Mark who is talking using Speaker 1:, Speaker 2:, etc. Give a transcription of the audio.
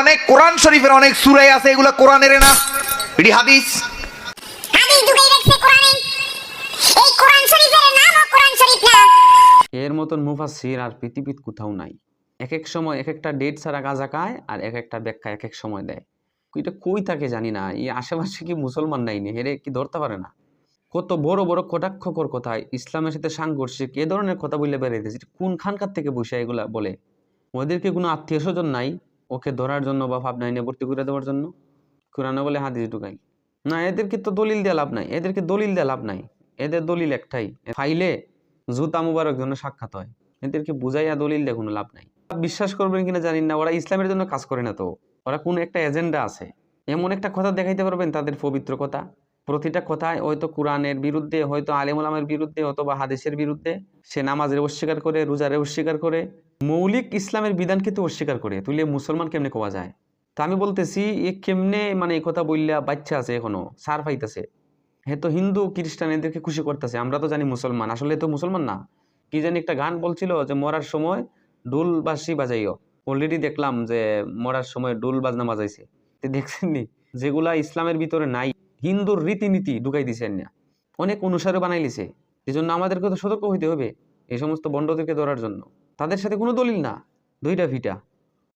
Speaker 1: অনেক কোরআন শরীফের অনেক সূরায় আছে এগুলা কোরআনের না, এটি হাদিস।
Speaker 2: হাদিস ঢুকাই রাখছে কোরআনে, এই কোরআন শরীফের নামও কোরআন শরীফ না।
Speaker 3: এর মতন মুফাসসির আর পৃথিবীর কোথাও নাই। এক এক সময় এক একটা ডেট ছাড়া গাঁজা খায় আর এক একটা ব্যাখ্যা এক এক সময় দেয়। এটা কই থাকে জানি না, এই আশেপাশে কি মুসলমান নাই নি, হেরে কি ধরতে পারে না? কত বড় বড় কটাক্ষকর কথা, ইসলামের সাথে সাংঘর্ষিক এ ধরনের কথা বললে বেড়াইতেছে, কোন খানকার থেকে বসে এগুলা বলে? ওদেরকে কোনো আত্মীয় স্বজন নাই ওকে ধরার জন্য বা ভাবনা নিয়ে ভর্তি করে দেওয়ার জন্য? কোরআনে বলে হাদিস ঢুকাই না। এদেরকে তো দলিল দেওয়া লাভ নাই, এদেরকে দলিল দেওয়া লাভ নাই। এদের দলিল একটাই, ফাইলে জুতা মুবারক জন্য সাক্ষাৎ হয়। এদেরকে বুঝাইয়া দলিল দিয়ে কোনো লাভ নাই। বিশ্বাস করবেন কিনা জানি না, ওরা ইসলামের জন্য কাজ করে না তো, ওরা কোনো একটা এজেন্ডা আছে। এমন একটা কথা দেখাইতে পারবেন তাদের পবিত্র কথা, প্রতিটা কথায় হয়তো কোরআনের বিরুদ্ধে, হয়তো আলেম ওলামার বিরুদ্ধে, অথবা হাদিসের বিরুদ্ধে। সে নামাজের অস্বীকার করে, রোজারে অস্বীকার করে, মৌলিক ইসলামের বিধানকে তো অস্বীকার করে, তুইলে মুসলমান কেমনে কোয়া যায়? তা আমি বলতেছি এ কেমনে মানে এই কথা বললা বাচ্চা আছে এখনো সার পাইতেছে। হে তো হিন্দু খ্রিস্টান এদেরকে খুশি করতেছে, আমরা তো জানি মুসলমান, আসলে তো মুসলমান না। কি জানি একটা গান বলছিল যে মরার সময় ডুল বাঁশি বাজাইও। অলরেডি দেখলাম যে মরার সময় ডুল বাজনা বাজাইছে। দেখছেন নি যেগুলা ইসলামের ভিতরে নাই, হিন্দুর রীতিনীতি ঢুকাই দিছেন না, অনেক অনুসারে বানাই লিছে। এই জন্য আমাদেরকে তো সতর্ক হইতে হবে এই সমস্ত বন্ডদেরকে ধরার জন্য। তাদের সাথে কোনো দলিল না, দুইটা ভিটা।